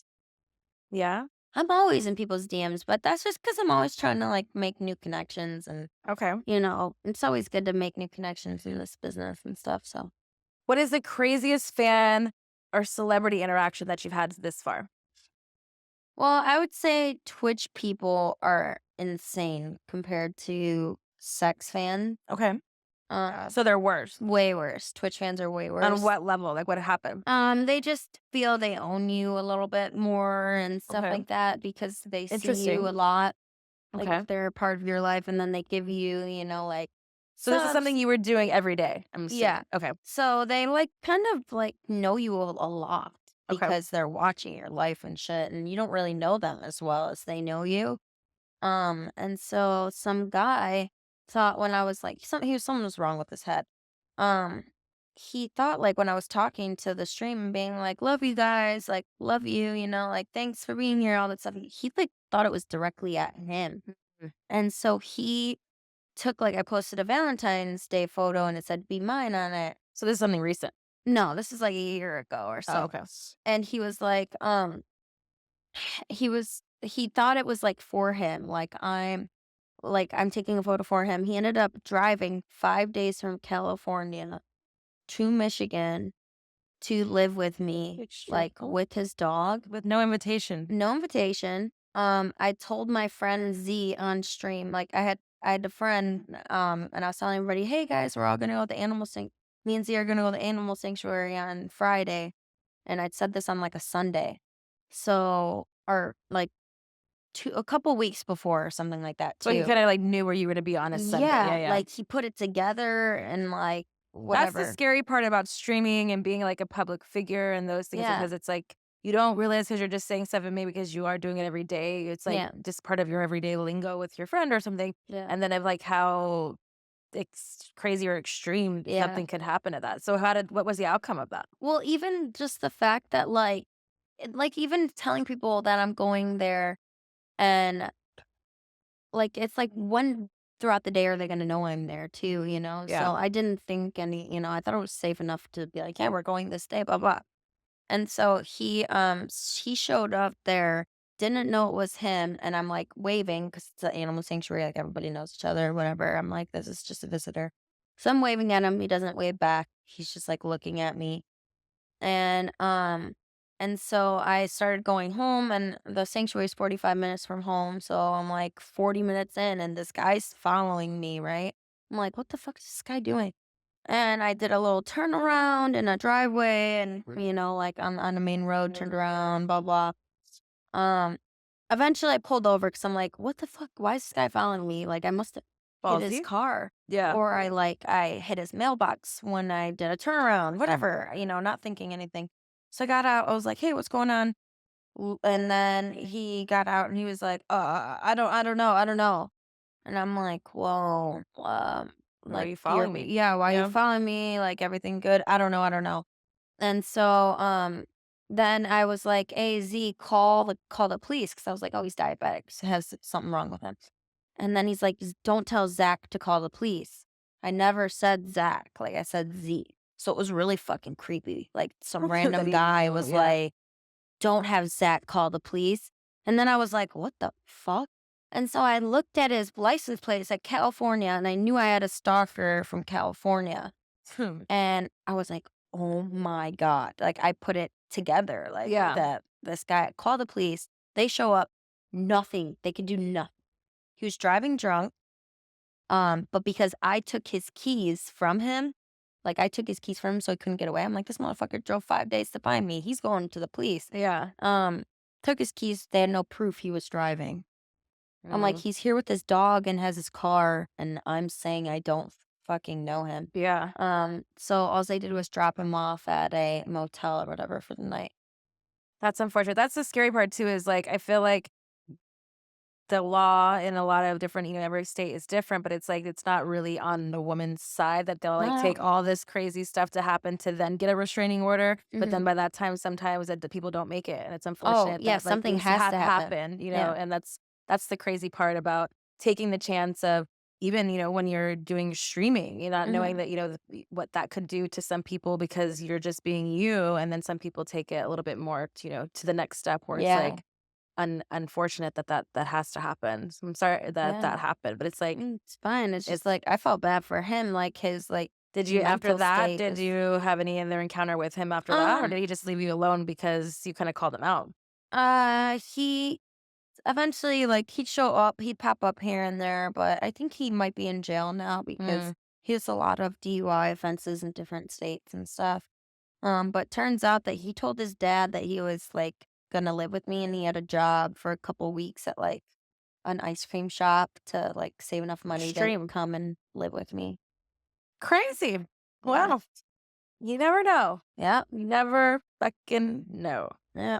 Yeah. I'm always in people's DMs, but that's just because I'm always trying to like make new connections, and Okay. it's always good to make new connections in this business and stuff. So, What is the craziest fan or celebrity interaction that you've had this far? well, I would say Twitch people are insane compared to sex fans. Okay. Uh, So they're worse. way worse. Twitch fans are way worse. On what level? Like what happened? They just feel they own you a little bit more and stuff Okay. like that because they see Interesting. you a lot. Like Okay. they're a part of your life, and then they give you, like So this is subs. something you were doing every day. I'm assuming. Yeah. Okay. So they like kind of like know you a lot Okay. because they're watching your life and shit, and you don't really know them as well as they know you. And so some guy thought when I was like someone was wrong with his head. Um, he thought like when I was talking to the stream and being like, "Love you guys, like love you, like thanks for being here," all that stuff. He like thought it was directly at him, and so he took like I posted a Valentine's Day photo and it said "Be mine" on it. So this is something recent. No, this is like a year ago or so. Oh, okay. And he was like, he thought it was like for him, I'm taking a photo for him. He ended up driving 5 days from California to Michigan to live with me, like Extra- with his dog. With no invitation. No invitation. I told my friend Z on stream, like I had a friend, and I was telling everybody, hey guys, we're all gonna go to the me and Z are gonna go to the animal sanctuary on Friday. And I'd said this on like a Sunday. So or like a couple weeks before or something like that too. So he kind of like knew where you were to be on a Sunday. Yeah. Like he put it together and like whatever. That's the scary part about streaming and being like a public figure and those things, Yeah. because it's like you don't realize because you're just saying stuff, and maybe because you are doing it every day, it's like just part of your everyday lingo with your friend or something. Yeah. And then of like how crazy or extreme something could happen to that. So what was the outcome of that? Well, even just the fact that like even telling people that I'm going there, and like it's like when throughout the day are they gonna know I'm there too, Yeah. So I didn't think I thought it was safe enough to be like, yeah, we're going this day, blah blah. And so he showed up there, didn't know it was him, and I'm like waving because it's an animal sanctuary, like everybody knows each other, whatever. I'm like, this is just a visitor. So I'm waving at him, he doesn't wave back. He's just like looking at me. And so I started going home, and the sanctuary is 45 minutes from home. So I'm like 40 minutes in, and this guy's following me, right? I'm like, what the fuck is this guy doing? And I did a little turnaround in a driveway, and like on a main road, turned around, blah blah. Eventually I pulled over because I'm like, what the fuck? Why is this guy following me? Like I must have hit his Ballsy. car. Yeah. Or I hit his mailbox when I did a turnaround, whatever, not thinking anything. So I got out, I was like, hey, what's going on? And then he got out and he was like, I don't know. And I'm like, well, Why like are you following me? Yeah, why are Yeah. you following me? Like everything good? I don't know. And so then I was like, hey Z, call the police, because I was like, oh, he's diabetic, so has something wrong with him. And then he's like, don't tell Zach to call the police. I never said Zach, like I said Z. So it was really fucking creepy. Like some random guy was like, don't have Zach call the police. And then I was like, what the fuck? And so I looked at his license plate, it said California, and I knew I had a stalker from California. And I was like, oh my God. Like I put it together, like that this guy called the police. They show up. nothing. They could do nothing. He was driving drunk. But because I took his keys from him, like I took his keys from him so he couldn't get away. I'm like, this motherfucker drove 5 days to find me. He's going to the police. Yeah. Took his keys. They had no proof he was driving. I'm like, Mm. he's here with his dog and has his car, and I'm saying I don't fucking know him. Yeah. So all they did was drop him off at a motel or whatever for the night. That's unfortunate. That's the scary part too, is like I feel like the law in a lot of different, every state is different, but it's like it's not really on the woman's side that they'll like take No. all this crazy stuff to happen to then get a restraining order. But Mhm. then by that time, sometimes that the people don't make it, and it's unfortunate yeah, that like something things has to happen. happen, Yeah. and that's the crazy part about taking the chance of even when you're doing streaming, you're not knowing that what that could do to some people because you're just being you, and then some people take it a little bit more to the next step where it's Yeah. like unfortunate that has to happen. So I'm sorry that Yeah. that happened, but it's like, It's fine. It's just it's like I felt bad for him. Like his did you after mental that, state did was- you have any other encounter with him after that, or Um, did he just leave you alone because you kind of called him out? he eventually he'd show up, he'd pop up here and there, but I think he might be in jail now because Mm. he has a lot of DUI offenses in different states and stuff. But turns out that he told his dad that he was gonna live with me and he had a job for a couple weeks at an ice cream shop to save enough money Extreme. to come and live with me. Crazy. Yeah. Wow. You never know. Yeah. You never fucking know. Yeah.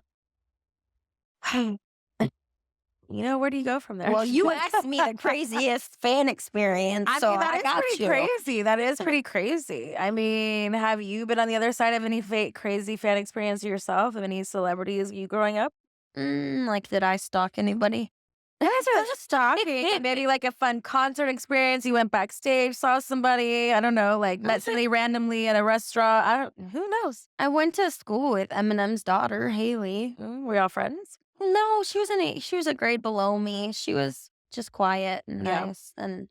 Where do you go from there? Well, you asked me the craziest fan experience, I so mean, that I is got pretty you. crazy. That is pretty crazy. I mean, have you been on the other side of any crazy fan experience yourself? Of any celebrities you growing up? Did I stalk anybody? That's just stalking. Maybe like a fun concert experience. You went backstage, saw somebody. I don't know, like met somebody randomly at a restaurant. Who knows? I went to school with Eminem's daughter, Haley. Were y'all friends? No, she was a grade below me. She was just quiet and Yeah. nice. And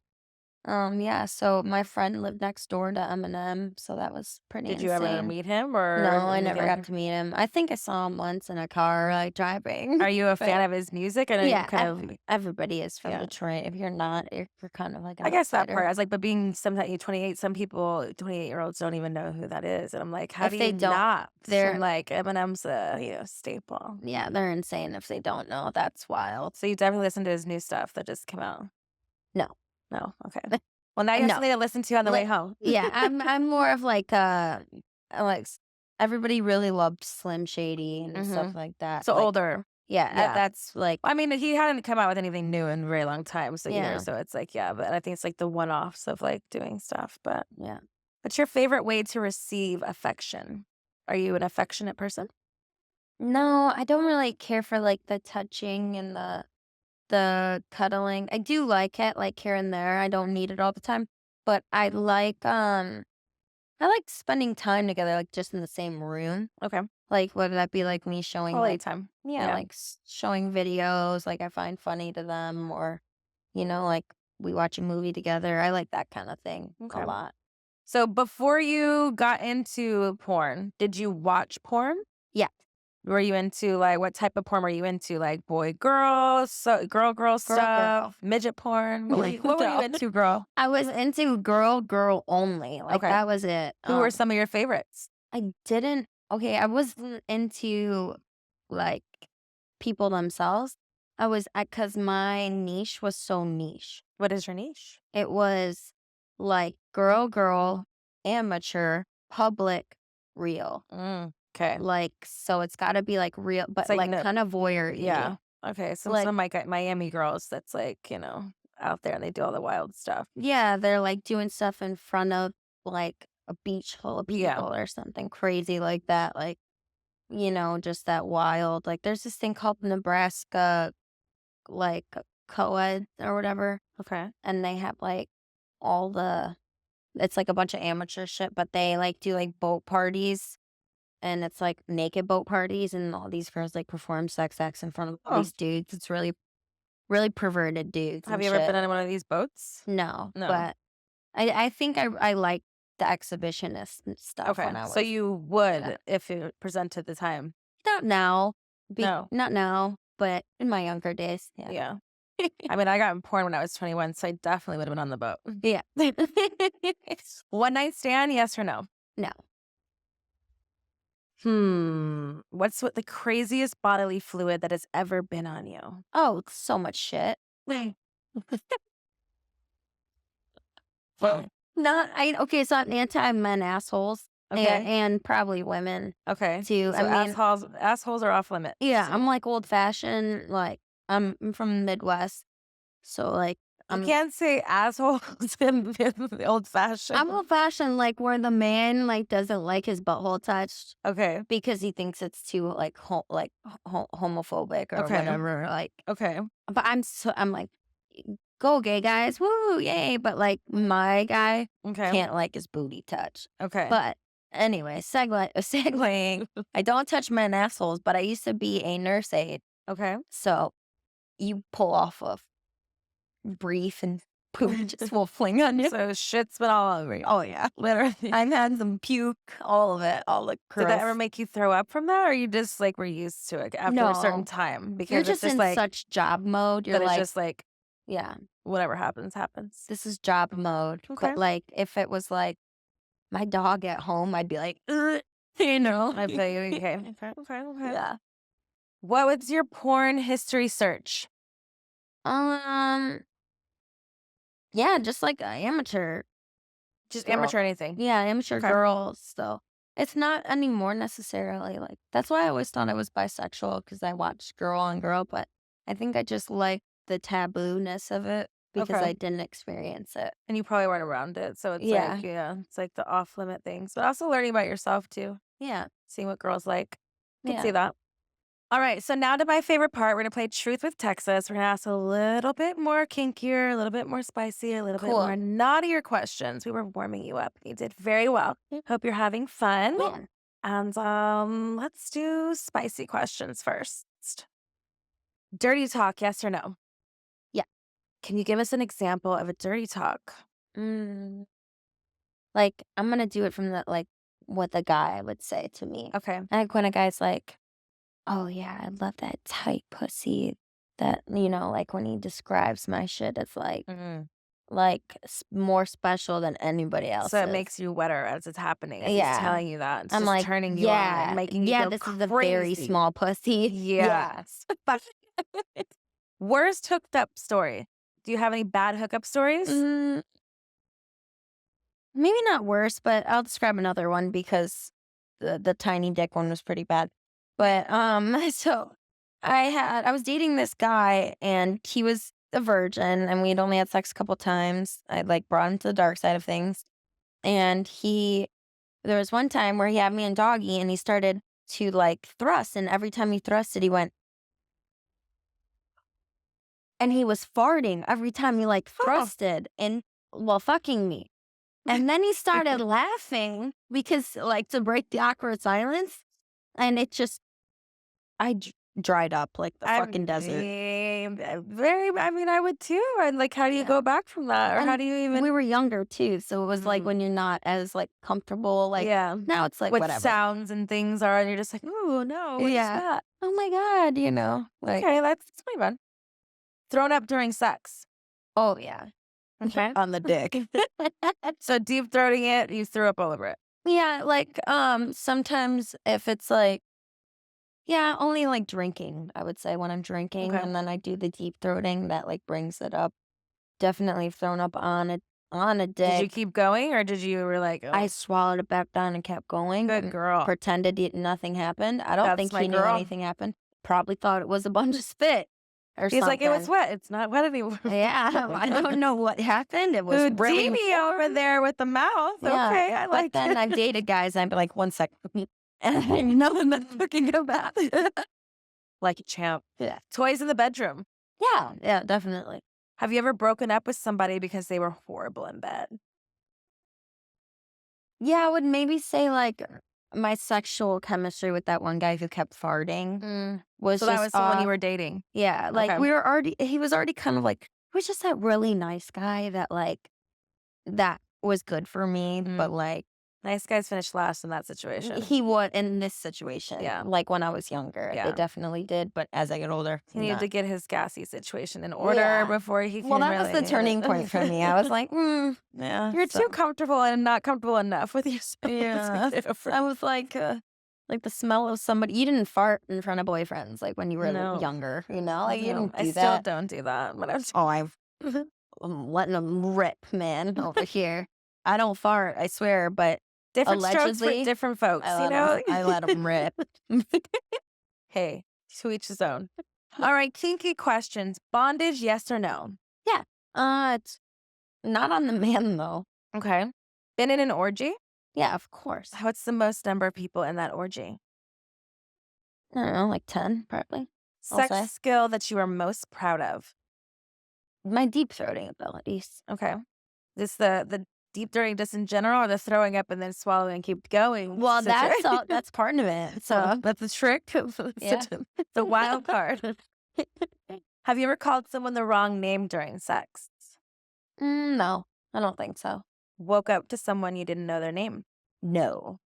yeah, so my friend lived next door to Eminem, so that was pretty Did you ever insane. meet him or No, I anything never like got that? to meet him. I think I saw him once in a car, driving. Are you a But fan of his music? I know you yeah, kind of. everybody is from Yeah. Detroit. If you're not, you're kind of like an I guess that outsider. part. I was like, but being sometimes you're 28, some people, 28-year-olds don't even know who that is. And I'm like, how If do they you don't, not? they're I'm like, Eminem's a staple. yeah, they're insane if they don't know. That's wild. So you definitely listened to his new stuff that just came out. No. No, okay. Well, now you have No. something to listen to on the way home. Yeah, I'm more of everybody really loved Slim Shady and stuff like that. So older. Yeah, Yeah. that's I mean, he hadn't come out with anything new in a very long time. So Yeah. so it's like, yeah, but I think it's like the one-offs of like doing stuff. But yeah. what's your favorite way to receive affection? Are you an affectionate person? No, I don't really care for the touching and the cuddling. I do like it here and there. I don't need it all the time, but I like spending time together just in the same room. Okay. Whether that be me showing Quality time. Yeah. showing videos I find funny to them, or we watch a movie together. I like that kind of thing Okay. a lot. So before you got into porn, did you watch porn? Yeah. Were you into what type of porn were you into? Like boy, girl, girl stuff, midget porn? What were you into, girl? I was into girl only. Okay. That was it. Who were some of your favorites? I didn't. Okay, I wasn't into people themselves. Because my niche was so niche. What is your niche? It was girl, amateur, public, real. Okay. So it's got to be real, but It's kind of voyeur. Yeah. Okay. So some Miami girls that's out there and they do all the wild stuff. Yeah, they're doing stuff in front of a beach full of people Yeah. or something crazy like that. Just that wild. There's this thing called Nebraska, co-ed or whatever, Okay. and they have all the. It's a bunch of amateur shit, but they do boat parties, and it's naked boat parties, and all these girls perform sex acts in front of all Oh. these dudes. It's really, really perverted dudes. Have and you ever shit. been on one of these boats? No, No. but I think I like the exhibitionist and stuff. Okay. When I was, So you would yeah. if it presented the time. not now. No. Not now. but in my younger days, yeah. Yeah. I mean, I got in porn when I was 21, so I definitely would have been on the boat. Yeah. One night stand, yes or no? No. What's the craziest bodily fluid that has ever been on you? Oh, so much shit. Well, Okay, so I'm anti-men assholes. Okay. And probably women okay. too. So I mean, assholes are off limits. yeah, I'm like old fashioned. Like I'm from the Midwest, so like You can't say assholes in the old fashioned. I'm old fashioned. Like where the man like doesn't like his butthole touched Okay. because he thinks it's too like homophobic or Okay. whatever. Like, Okay. but I'm like, go gay guys, woo, yay! But like my guy Okay. can't like his booty touch. Okay. But anyway, segueing. I don't touch men assholes, but I used to be a nurse aide. Okay. So you pull off of brief and poop just will fling on you. So shit's been all over you. Oh yeah, Literally. I've had some puke, all of it, all the Did gross. that ever make you throw up from that, or you just like were used to it after a certain No. time? Because You're it's just in like such job mode. You're that it's like, just like yeah, whatever happens, happens. this is job mode. Okay. But like, if it was like my dog at home, I'd be like, you know. I feel you. Okay. Okay. Yeah. What was your porn history search? Yeah, just like amateur. Just girl. amateur anything. Yeah, amateur Okay. girls. So it's not anymore necessarily. Like that's why I always thought I was bisexual because I watched girl on girl, but I think I just like the taboo-ness of it because Okay. I didn't experience it. And you probably weren't around it. So it's Yeah. like, it's like the off limit things. But also learning about yourself too. Yeah. Seeing what girls like. Can Yeah. see that. All right. So now to my favorite part. We're going to play Truth with Texas. We're going to ask a little bit more kinkier, a little bit more spicy, a little bit Cool. more naughtier questions. We were warming you up. You did very well. Yeah. Hope you're having fun. Yeah. And let's do spicy questions first. Dirty talk, yes or no? Yeah. Can you give us an example of a dirty talk? Like I'm gonna do it from the like what the guy would say to me. Okay. Like when a guy's like, "Oh yeah, I love that tight pussy." That like when he describes my shit, it's like more special than anybody else. So it makes you wetter as it's happening. As Yeah. he's telling you that. It's I'm just like, turning you on yeah, and making you yeah. feel This crazy. is a very small pussy. Yes. Worst hooked up story. Do you have any bad hookup stories? Maybe not worse, but I'll describe another one because the tiny dick one was pretty bad. But so I was dating this guy and he was a virgin and we'd only had sex a couple times. I like brought him to the dark side of things. And there was one time where he had me in doggy and he started to like thrust, and every time he thrusted, he went. And he was farting every time he like thrusted and while fucking me. And then he started laughing because like to break the awkward silence. And it just, dried up like the fucking desert. I mean, I would too. And like, how do you go back from that? Or And how do you even? We were younger too. So it was like when you're not as like comfortable, like now it's like what whatever. sounds and things are, and you're just like, oh no, what's that? Oh my God, like, Okay, that's pretty fun. Thrown up during sex. oh yeah. Okay. On the dick. So deep throating it, you threw up all over it. Yeah, like sometimes if it's like only like drinking, I would say when I'm drinking and then I do the deep throating that like brings it up. Definitely thrown up on a dick. Did you keep going or did you were like, I swallowed it back down and kept going. good and girl. Pretended nothing happened. I don't That's think my he knew girl. anything happened. Probably thought it was a bunch of spit or He's something. like, it was wet. It's not wet anymore. Yeah, I don't know what happened. It was really Houdini over there with the mouth. Yeah, Okay, I like but then it. I've dated guys and I'd be like, 1 second. And I know I'm not looking about it. Like a champ. Yeah. Toys in the bedroom. Yeah, definitely. Have you ever broken up with somebody because they were horrible in bed? Yeah, I would maybe say like my sexual chemistry with that one guy who kept farting was So just that was someone you off. were dating. Yeah, like Okay. he was already kind of like, he was just that really nice guy that like, that was good for me, but like, Nice guys finish last in that situation. He would in this situation. Yeah. Like when I was younger, Yeah. they definitely did. But as I get older, He needed not. to get his gassy situation in order Yeah. before he can Well, that was really the turning point for me. I was like, yeah, you're so- too comfortable and not comfortable enough with yourself. yeah. I was like the smell of somebody. You didn't fart in front of boyfriends like when you were No. younger, you know? Like you didn't do I that. still don't do that. But I'm letting them rip, man, over here. I don't fart, I swear, but different strokes for allegedly, different folks, I you let know? 'em- I let them rip. Hey, to each his own. All right, kinky questions. Bondage, yes or no? It's not on the man though. Okay. Been in an orgy? Yeah, of course. What's the most number of people in that orgy? I don't know, like 10 probably. I'll Sex say. skill that you are most proud of? My deep throating abilities. Okay. This the deep throating just in general or the throwing up and then swallowing and keep going? Well, situation? that's part of it. So That's a trick. Yeah. The wild card. Have you ever called someone the wrong name during sex? no, I don't think so. Woke up to someone you didn't know their name? No.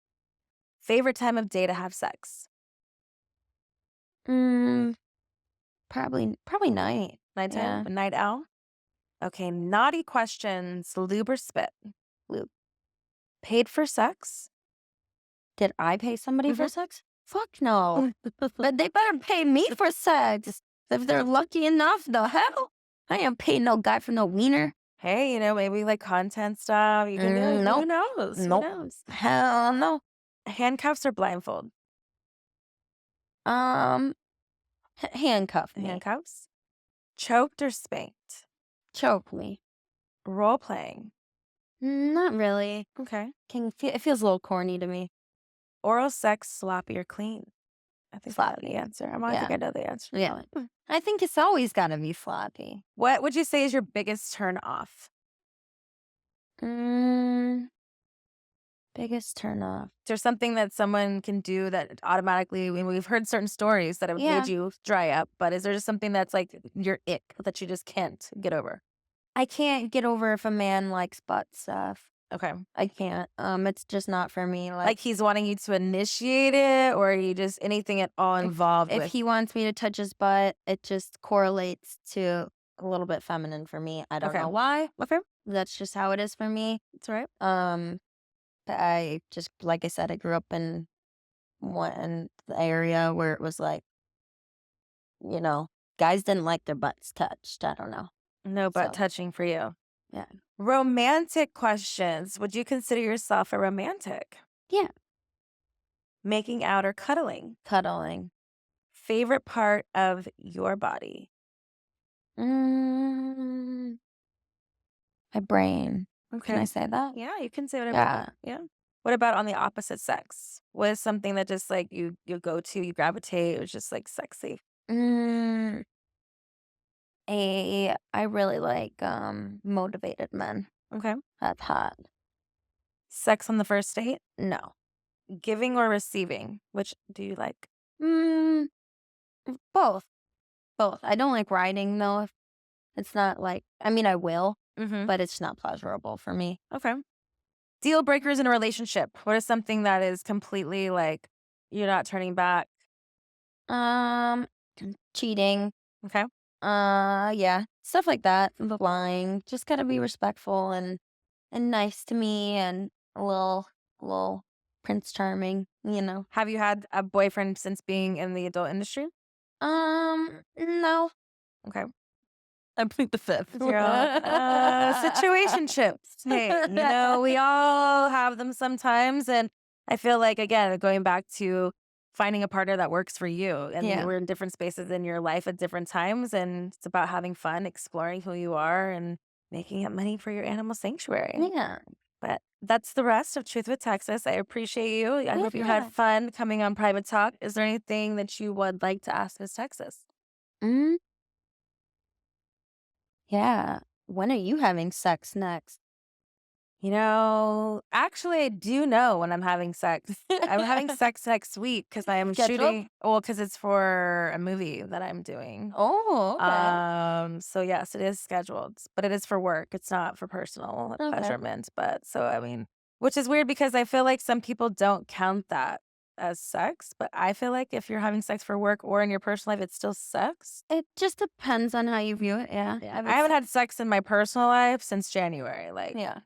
Favorite time of day to have sex? Mm, probably night. Nighttime? Yeah. A night owl? Okay, naughty questions. Lube or spit? Lube. Paid for sex? Did I pay somebody for Mhm. sex? Fuck no. But they better pay me for sex. If they're lucky enough, the hell? I ain't paying no guy for no wiener. Hey, maybe like content stuff. You can do. Nope. Who knows? Nope. Who knows? Hell no. Handcuffs or blindfold? Handcuff me. Handcuffs. Choked or spanked? Choke me. Role playing. Not really. Okay. It feels a little corny to me. Oral sex, sloppy or clean? I think I know the Sloppy. answer. I think Yeah. I know the answer. Yeah. I think it's always got to be sloppy. What would you say is your biggest turn off? Biggest turn off. Is there something that someone can do that automatically, when we've heard certain stories that have Yeah. made you dry up, but is there just something that's like your ick that you just can't get over? I can't get over if a man likes butt stuff. Okay. I can't. It's just not for me. Like he's wanting you to initiate it, or you just anything at all involved if with? he wants me to touch his butt, it just correlates to a little bit feminine for me. I don't Okay. know why. Okay. That's just how it is for me. That's all right. But I just, like I said, I grew up in the area where it was like, guys didn't like their butts touched. I don't know. No butt So- touching for you. Yeah. Romantic questions. Would you consider yourself a romantic? Yeah. Making out or cuddling? Cuddling. Favorite part of your body? My brain. Okay. Can I say that? Yeah, you can say whatever. Yeah. Yeah. What about on the opposite sex? What is something that just like you go to, you gravitate, it was just like sexy? Mm, I really like motivated men. Okay. That's hot. Sex on the first date? No. Giving or receiving? Which do you like? Both. I don't like riding though. It's not like, I mean, I will, Mm-hmm. but it's not pleasurable for me. Okay. Deal breakers in a relationship. What is something that is completely like you're not turning back? Cheating. Okay. Yeah, stuff like that. Lying. Just gotta be respectful and nice to me and a little Prince Charming. Have you had a boyfriend since being in the adult industry? No. Okay. I plead the fifth. Situationships. Hey, we all have them sometimes. And I feel like, again, going back to finding a partner that works for you. And Yeah. we're in different spaces in your life at different times. And it's about having fun, exploring who you are, and making up money for your animal sanctuary. Yeah. But that's the rest of Truth with Texas. I appreciate you. I hope you Yeah. had fun coming on Private Talk. Is there anything that you would like to ask Miss Texas? Yeah. When are you having sex next? Actually, I do know when I'm having sex. I'm having sex next week because I am Scheduled? shooting. Well, because it's for a movie that I'm doing. Oh, okay. So yes, it is scheduled, but it is for work. It's not for personal Okay. pleasurement. But so I mean, Which is weird because I feel like some people don't count that as sex, but I feel like if you're having sex for work or in your personal life, it's still sex. It just depends on how you view it. Yeah. I haven't had sex in my personal life since January.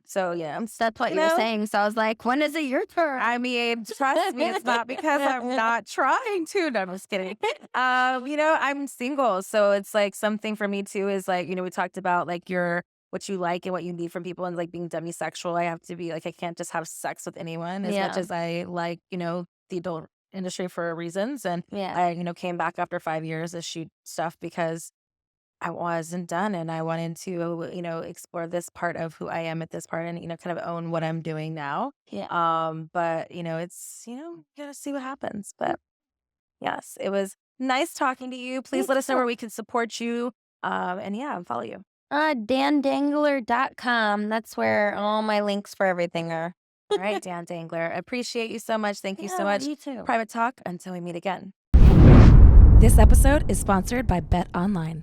So yeah, That's what you were saying. So I was like, when is it your turn? I mean, trust me, it's not because I'm not trying to. No, I'm just kidding. I'm single, so it's like something for me too is like, we talked about like what you like and what you need from people and like being demisexual. I have to be like, I can't just have sex with anyone as much as I like, the adult industry for reasons. And I, came back after 5 years to shoot stuff because I wasn't done and I wanted to, explore this part of who I am at this part and, kind of own what I'm doing now. But, it's, you gotta see what happens. But yes, it was nice talking to you. Please let us know where we can support you. And follow you. DanDangler.com. That's where all my links for everything are. All right, Dan Dangler. Appreciate you so much. Thank you so much. You too. Private talk until we meet again. This episode is sponsored by Bet Online.